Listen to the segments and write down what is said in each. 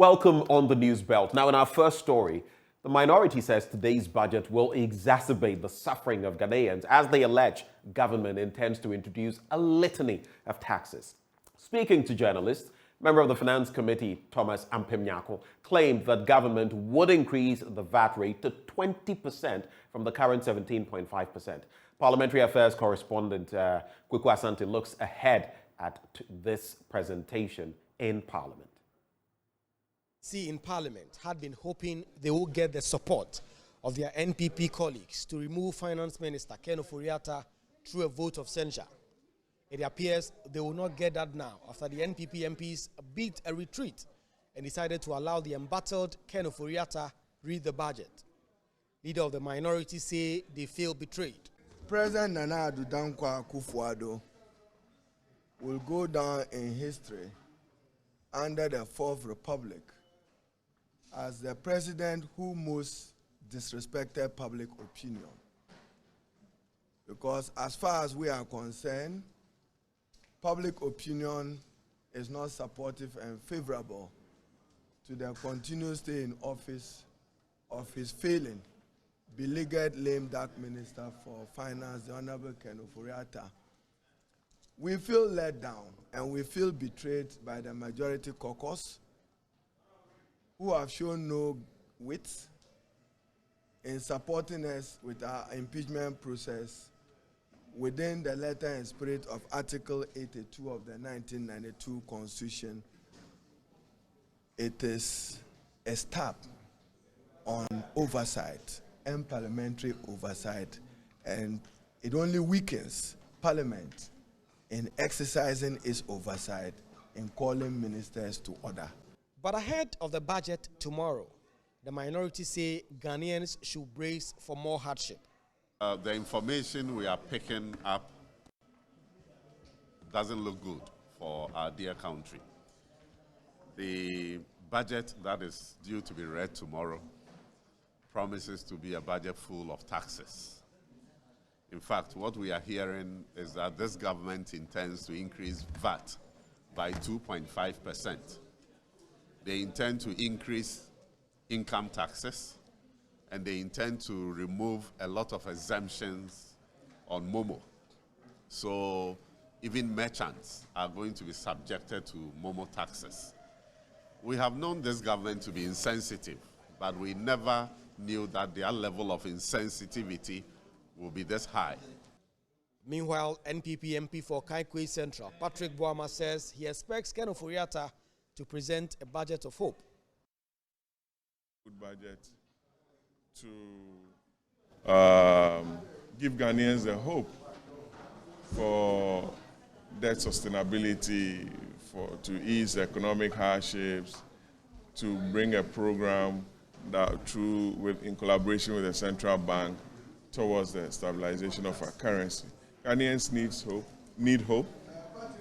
Welcome on the News Belt. Now, in our first story, the minority says today's budget will exacerbate the suffering of Ghanaians as they allege government intends to introduce a litany of taxes. Speaking to journalists, member of the Finance Committee, Thomas Ampemnyako, claimed that government would increase the VAT rate to 20% from the current 17.5%. Parliamentary Affairs correspondent Kweku Asante looks ahead at this presentation in Parliament. In Parliament had been hoping they would get the support of their NPP colleagues to remove Finance Minister Ken Ofori-Atta through a vote of censure. It appears they will not get that now after the NPP MPs beat a retreat and decided to allow the embattled Ken Ofori-Atta read the budget. Leader of the minority say they feel betrayed. President Nana Addo Dankwa Akufo-Addo will go down in history under the Fourth Republic as the president who most disrespected public opinion. Because as far as we are concerned, public opinion is not supportive and favorable to the continued stay in office of his failing, beleaguered lame duck minister for finance, the Honorable Ken Ofori-Atta. We feel let down and we feel betrayed by the majority caucus, who have shown no wit in supporting us with our impeachment process within the letter and spirit of Article 82 of the 1992 Constitution. It is a step on oversight and parliamentary oversight, and it only weakens Parliament in exercising its oversight in calling ministers to order. But ahead of the budget tomorrow, the minority say Ghanaians should brace for more hardship. The information we are picking up doesn't look good for our dear country. The budget that is due to be read tomorrow promises to be a budget full of taxes. In fact, what we are hearing is that this government intends to increase VAT by 2.5%. They intend to increase income taxes, and they intend to remove a lot of exemptions on Momo. So even merchants are going to be subjected to Momo taxes. We have known this government to be insensitive, but we never knew that their level of insensitivity will be this high. Meanwhile, NPP MP for Kaikwe Central, Patrick Boama, says he expects Ken Ofori-Atta to present a budget of hope. Good budget to give Ghanaians a hope for debt sustainability, to ease economic hardships, to bring a program that in collaboration with the central bank towards the stabilization of our currency. Ghanaians need hope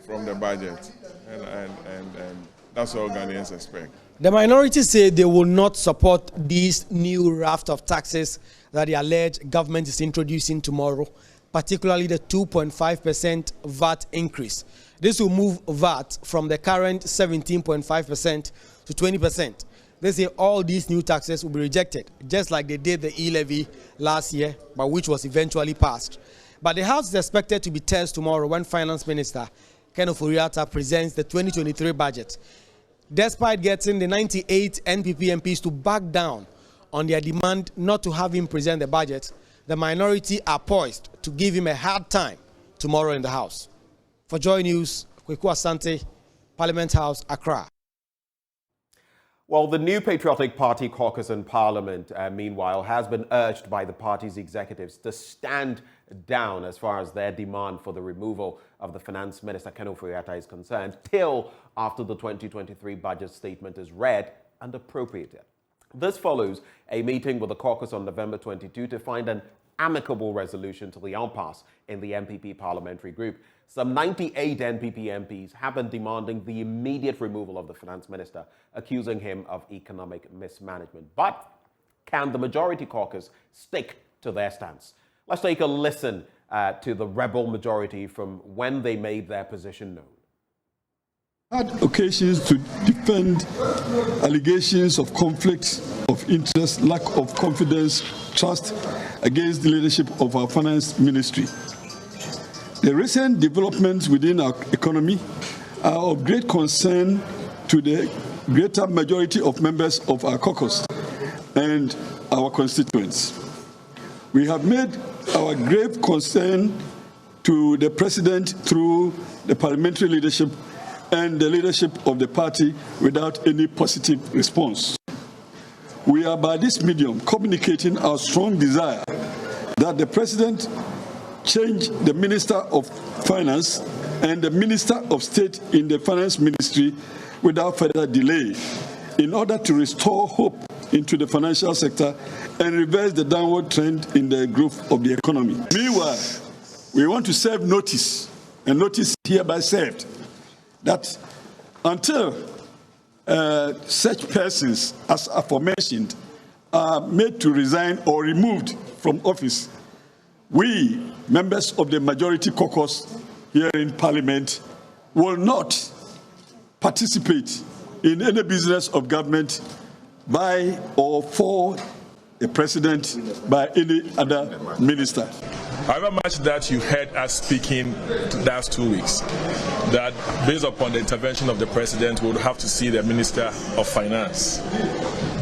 from the budget, and that's all Ghanaians expect. The minority say they will not support this new raft of taxes that the alleged government is introducing tomorrow, particularly the 2.5% VAT increase. This will move VAT from the current 17.5% to 20%. They say all these new taxes will be rejected, just like they did the e-levy last year, but which was eventually passed. But the House is expected to be tense tomorrow when Finance Minister Ken Ofori-Atta presents the 2023 budget. Despite getting the 98 NPP MPs to back down on their demand not to have him present the budget, the minority are poised to give him a hard time tomorrow in the House. For Joy News, Kweku Asante, Parliament House, Accra. Well, the new Patriotic Party caucus in Parliament, meanwhile, has been urged by the party's executives to stand down as far as their demand for the removal of the Finance Minister Ken Ofori-Atta is concerned, till after the 2023 budget statement is read and appropriated. This follows a meeting with the caucus on November 22 to find an amicable resolution to the impasse in the NPP parliamentary group. Some 98 NPP MPs have been demanding the immediate removal of the finance minister, accusing him of economic mismanagement. But can the majority caucus stick to their stance? Let's take a listen to the rebel majority from when they made their position known. Had occasions to defend allegations of conflict of interest, lack of confidence, trust against the leadership of our finance ministry. The recent developments within our economy are of great concern to the greater majority of members of our caucus and our constituents. We have made our grave concern to the President through the parliamentary leadership and the leadership of the party without any positive response. We are by this medium communicating our strong desire that the President change the Minister of Finance and the Minister of State in the Finance Ministry without further delay in order to restore hope into the financial sector and reverse the downward trend in the growth of the economy. Meanwhile, we want to serve notice, and notice hereby served, that until such persons as aforementioned are made to resign or removed from office, we, members of the majority caucus here in Parliament, will not participate in any business of government by or for the President by any other minister. However much that you heard us speaking the last 2 weeks, that based upon the intervention of the President, we would have to see the Minister of Finance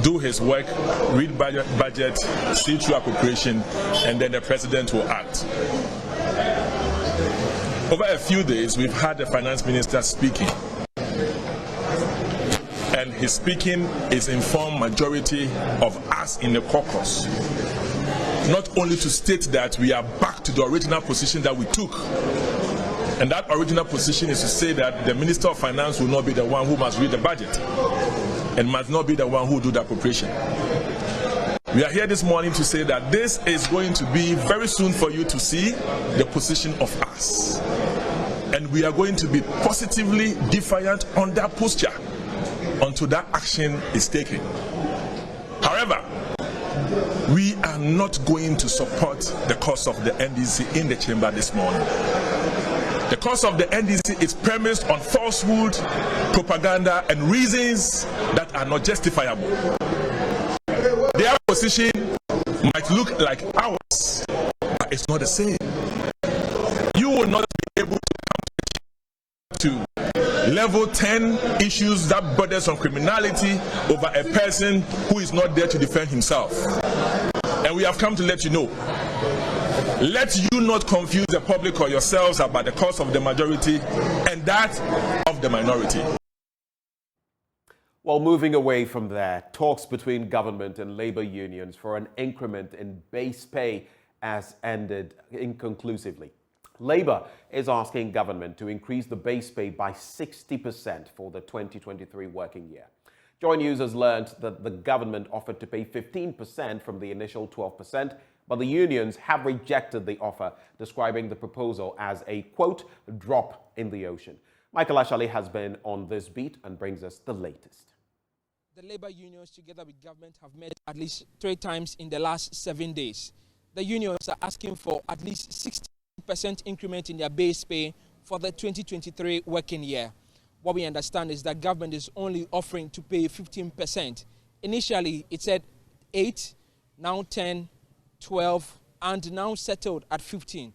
do his work, read budget, see through appropriation, and then the President will act. Over a few days, we've had the Finance Minister speaking. And his speaking is informed majority of us in the caucus. Not only to state that we are back to the original position that we took. And that original position is to say that the Minister of Finance will not be the one who must read the budget and must not be the one who do the appropriation. We are here this morning to say that this is going to be very soon for you to see the position of us. And we are going to be positively defiant on that posture until that action is taken. However, we are not going to support the cause of the NDC in the chamber this morning. The cause of the NDC is premised on falsehood, propaganda, and reasons that are not justifiable. Their position might look like ours, but it's not the same. You will not be able to come to level 10 issues that borders on criminality over a person who is not there to defend himself. And we have come to let you know. Let you not confuse the public or yourselves about the cause of the majority and that of the minority. Well, moving away from there, talks between government and labor unions for an increment in base pay has ended inconclusively. Labour is asking government to increase the base pay by 60% for the 2023 working year. Joy News has learned that the government offered to pay 15% from the initial 12%, but the unions have rejected the offer, describing the proposal as a, quote, drop in the ocean. Michael Ashali has been on this beat and brings us the latest. The labour unions, together with government, have met at least 3 times in the last 7 days. The unions are asking for at least 60% increment in their base pay for the 2023 working year. What we understand is that government is only offering to pay 15%. Initially, it said 8, now 10, 12, and now settled at 15.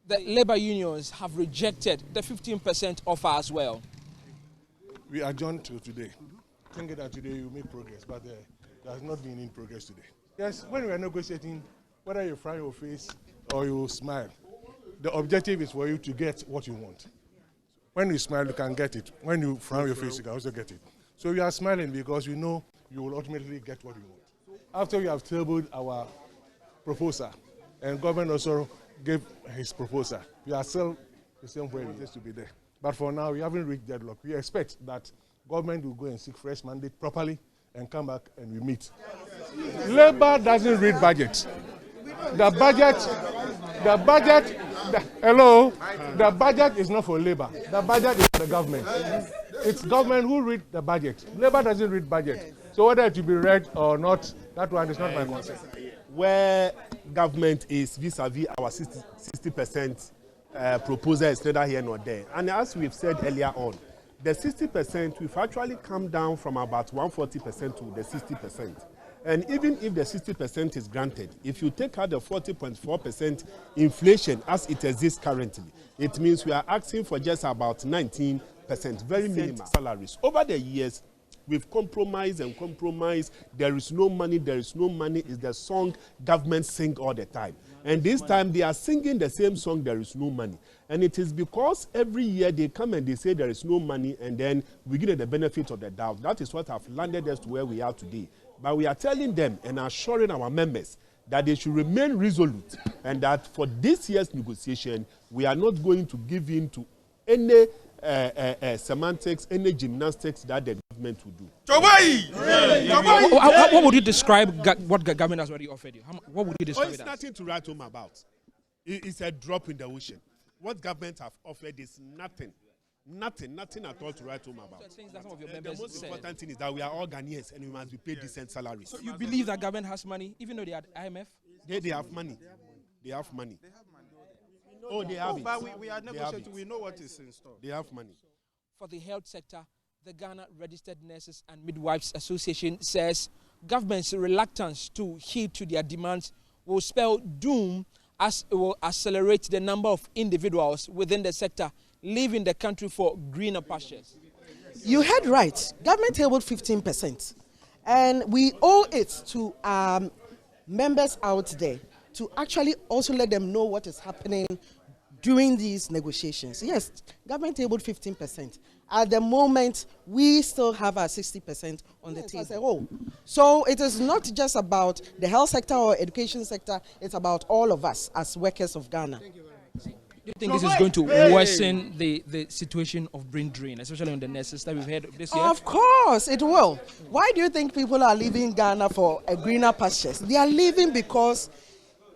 The labour unions have rejected the 15% offer as well. We adjourned to today. Thinking that today you make progress, but there has not been any progress today. Yes, when we are negotiating, whether you frown your face or you smile, the objective is for you to get what you want. When you smile, you can get it. When you frown your face, you can also get it. So we are smiling because we know you will ultimately get what you want. After we have tabled our proposal, and government also gave his proposal, we are still the same way it used to be there. But for now, we haven't reached deadlock. We expect that government will go and seek fresh mandate properly and come back and we meet. Labour doesn't read budget. The budget is not for Labour. The budget is for the government. It's government who read the budget. Labour doesn't read budget. So whether it will be read or not, that one is not my concern. Where government is vis-a-vis our 60% proposal is neither here nor there. And as we've said earlier on, the 60%, we've actually come down from about 140% to the 60%. And even if the 60% is granted, if you take out the 40.4% inflation as it exists currently, it means we are asking for just about 19%, very minimal salaries. Over the years, we've compromised and compromised. There is no money is the song government sing all the time. And this time they are singing the same song, there is no money. And it is because every year they come and they say there is no money, and then we give them the benefit of the doubt. That is what have landed us to where we are today. But we are telling them and assuring our members that they should remain resolute, and that for this year's negotiation, we are not going to give in to any semantics, any gymnastics that the government will do. What would you describe what the government has already offered you? What would you describe it as? It's nothing to write home about. It's a drop in the ocean. What government have offered is nothing at all to write home about. The most important thing is that we are all Ghanaians and we must be paid decent salaries. So you believe that government has money, even though they are IMF? They have money. They have money. Oh, they have it. But we are negotiating. We know what is in store. They have money. For the health sector, the Ghana Registered Nurses and Midwives Association says government's reluctance to heed to their demands will spell doom, as it will accelerate the number of individuals within the sector leaving the country for greener pastures. You heard right. Government tabled 15%. And we owe it to members out there to actually also let them know what is happening during these negotiations. Yes, government tabled 15%. At the moment, we still have our 60% on the table as a whole. So it is not just about the health sector or education sector, it's about all of us as workers of Ghana. Do you think this is going to worsen the situation of brain drain, especially on the nurses that we've had this year? Of course, it will. Why do you think people are leaving Ghana for a greener pastures? They are leaving because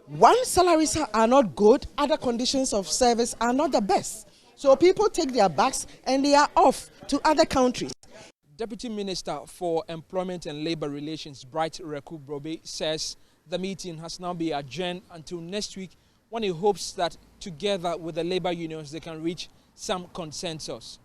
one, salaries are not good, other conditions of service are not the best. So people take their bags and they are off to other countries. Deputy Minister for Employment and Labour Relations, Bright Reku Brobe, says the meeting has now been adjourned until next week, when he hopes that together with the labour unions they can reach some consensus.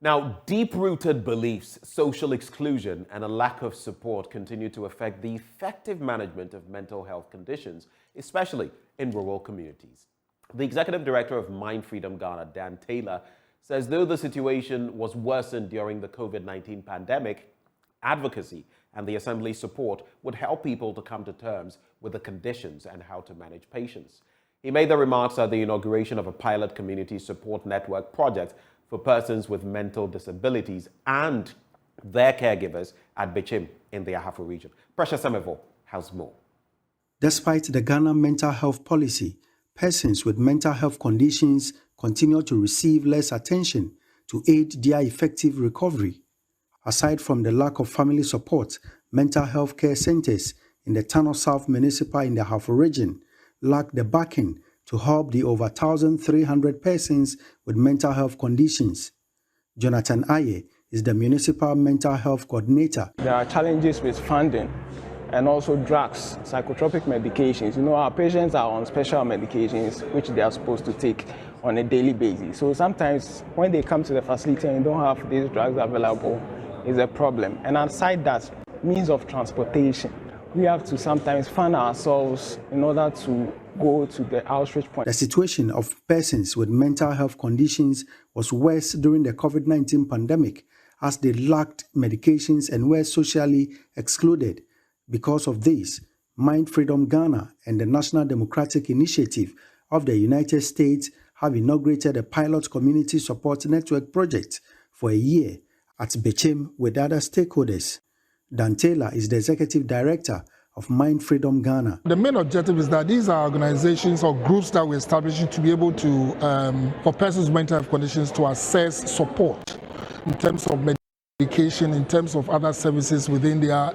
Now, deep-rooted beliefs, social exclusion, and a lack of support continue to affect the effective management of mental health conditions, especially in rural communities. The Executive Director of Mind Freedom Ghana, Dan Taylor, says though the situation was worsened during the COVID-19 pandemic, advocacy and the Assembly's support would help people to come to terms with the conditions and how to manage patients. He made the remarks at the inauguration of a pilot community support network project for persons with mental disabilities and their caregivers at Bechim in the Ahafo region. Precious Semevo has more. Despite the Ghana mental health policy, persons with mental health conditions continue to receive less attention to aid their effective recovery. Aside from the lack of family support, mental health care centers in the Tano South Municipal in the Ahafo region lack the backing to help the over 1,300 persons with mental health conditions. Jonathan Aye is the Municipal Mental Health Coordinator. There are challenges with funding and also drugs, psychotropic medications. You know, our patients are on special medications which they are supposed to take on a daily basis. So sometimes when they come to the facility and don't have these drugs available, is a problem. And aside that, means of transportation. We have to sometimes fund ourselves in order to go to the outreach point. The situation of persons with mental health conditions was worse during the COVID-19 pandemic, as they lacked medications and were socially excluded. Because of this, Mind Freedom Ghana and the National Democratic Initiative of the United States have inaugurated a pilot community support network project for a year at Bechim with other stakeholders. Dan Taylor is the Executive Director of Mind Freedom Ghana. The main objective is that these are organizations or groups that we're establishing to be able to, for persons with mental health conditions, to assess support in terms of medication, in terms of other services within their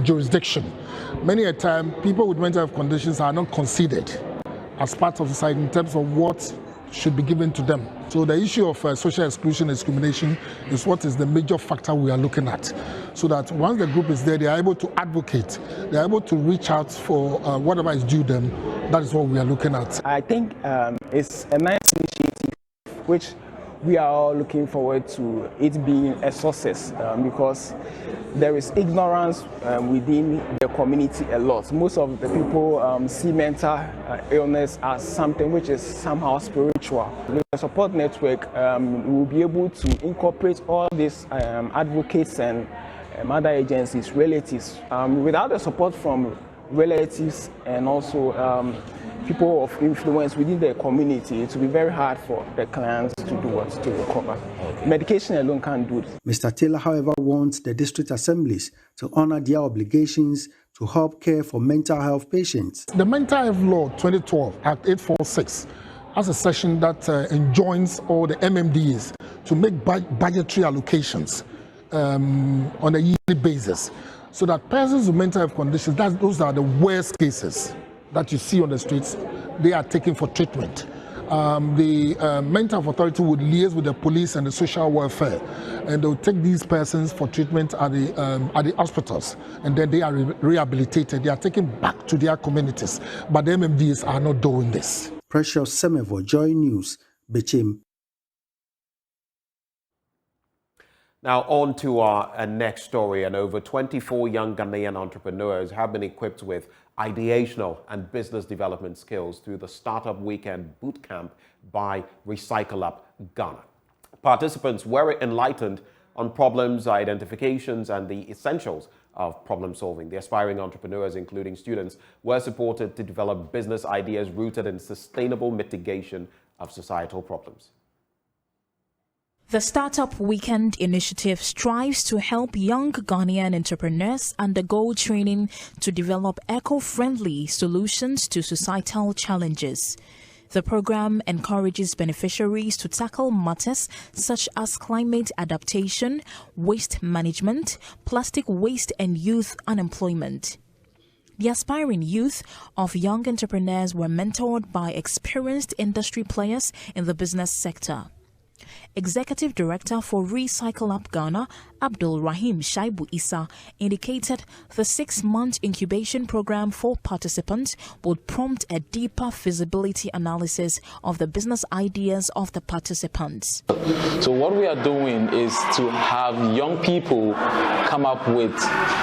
jurisdiction. Many a time, people with mental health conditions are not considered as part of society in terms of what should be given to them. So the issue of social exclusion and discrimination is what is the major factor we are looking at. So that once the group is there, they are able to advocate, they are able to reach out for whatever is due them. That is what we are looking at. I think it's a nice initiative which we are all looking forward to it being a success because there is ignorance within the community a lot. Most of the people see mental illness as something which is somehow spiritual. With the support network, we will be able to incorporate all these advocates and other agencies, relatives. Without the support from relatives and also people of influence within the community, it will be very hard for the clients to do what to recover. Medication alone can't do it. Mr. Taylor, however, wants the district assemblies to honor their obligations to help care for mental health patients. The Mental Health Law 2012, Act 846, has a section that enjoins all the MMDs to make budgetary allocations on a yearly basis, so that persons with mental health conditions, those are the worst cases that you see on the streets, they are taken for treatment. The mental health authority would liaise with the police and the social welfare, and they'll take these persons for treatment at the hospitals, and then they are rehabilitated. They are taken back to their communities, but the MMDs are not doing this. Precious Semevo, Joy News, Bechim. Now on to our next story, and over 24 young Ghanaian entrepreneurs have been equipped with ideational and business development skills through the Startup Weekend Bootcamp by Recycle Up Ghana. Participants were enlightened on problems, identifications, and the essentials of problem solving. The aspiring entrepreneurs, including students, were supported to develop business ideas rooted in sustainable mitigation of societal problems. The Startup Weekend initiative strives to help young Ghanaian entrepreneurs undergo training to develop eco-friendly solutions to societal challenges. The program encourages beneficiaries to tackle matters such as climate adaptation, waste management, plastic waste, and youth unemployment. The aspiring youth of young entrepreneurs were mentored by experienced industry players in the business sector. Executive Director for Recycle Up Ghana, Abdul Rahim Shaibu Issa, indicated the 6-month incubation program for participants would prompt a deeper feasibility analysis of the business ideas of the participants. So what we are doing is to have young people come up with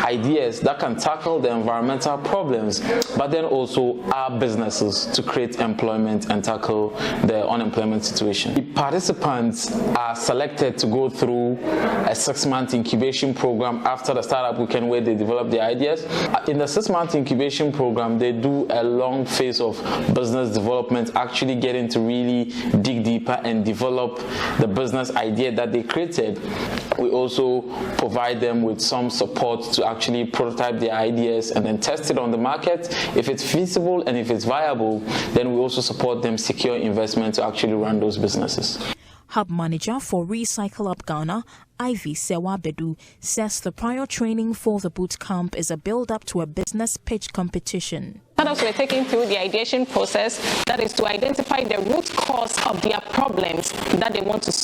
ideas that can tackle the environmental problems, but then also our businesses to create employment and tackle the unemployment situation. The participants are selected to go through a 6-month incubation program after the Startup Weekend, where they develop their ideas. In the 6-month incubation program, they do a long phase of business development, actually getting to really dig deeper and develop the business idea that they created. We also provide them with some support to actually prototype their ideas and then test it on the market. If it's feasible and if it's viable, then we also support them secure investment to actually run those businesses. Hub Manager for Recycle Up Ghana, Ivy Sewa Bedu, says the prior training for the boot camp is a build-up to a business pitch competition. Startups were taken through the ideation process, that is to identify the root cause of their problems that they want to solve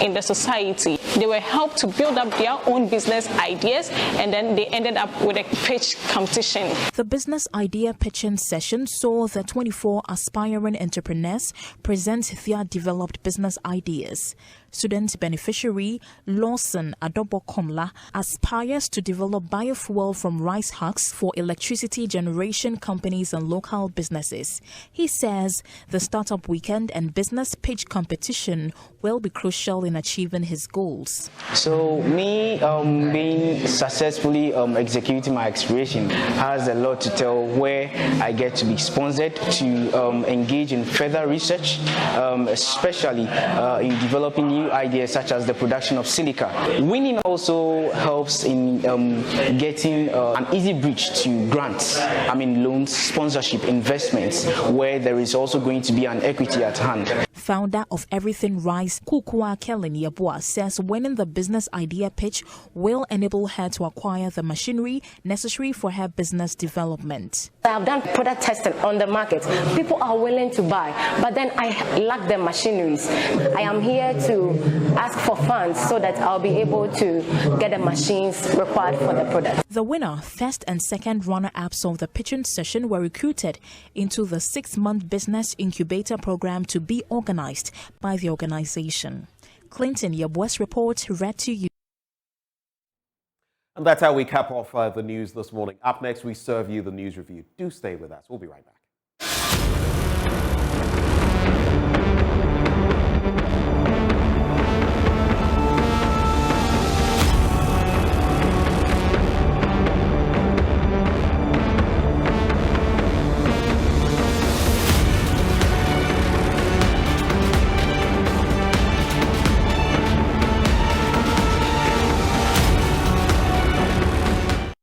in the society. They were helped to build up their own business ideas, and then they ended up with a pitch competition. The business idea pitching session saw the 24 aspiring entrepreneurs present their developed business ideas. Student beneficiary Lawson Adobo Komla aspires to develop biofuel from rice husks for electricity generation companies and local businesses. He says the Startup Weekend and business pitch competition will be crucial in achieving his goals. So me being successfully executing my aspiration has a lot to tell, where I get to be sponsored to engage in further research, especially in developing new ideas such as the production of silica. Winning also helps in getting an easy bridge to grants, loans, sponsorship, investments, where there is also going to be an equity at hand. Founder of Everything Rice, Kukua Kellen Yabua, says winning the business idea pitch will enable her to acquire the machinery necessary for her business development. I have done product testing on the market. People are willing to buy, but then I lack the machineries. I am here to ask for funds so that I'll be able to get the machines required for the product. The winner, first and second runner-ups of the pitching session were recruited into the 6-month business incubator program to be organized organized by the organization. Clinton Yabwes report read to you. And that's how we cap off the news this morning. Up next, we serve you the news review. Do stay with us. We'll be right back.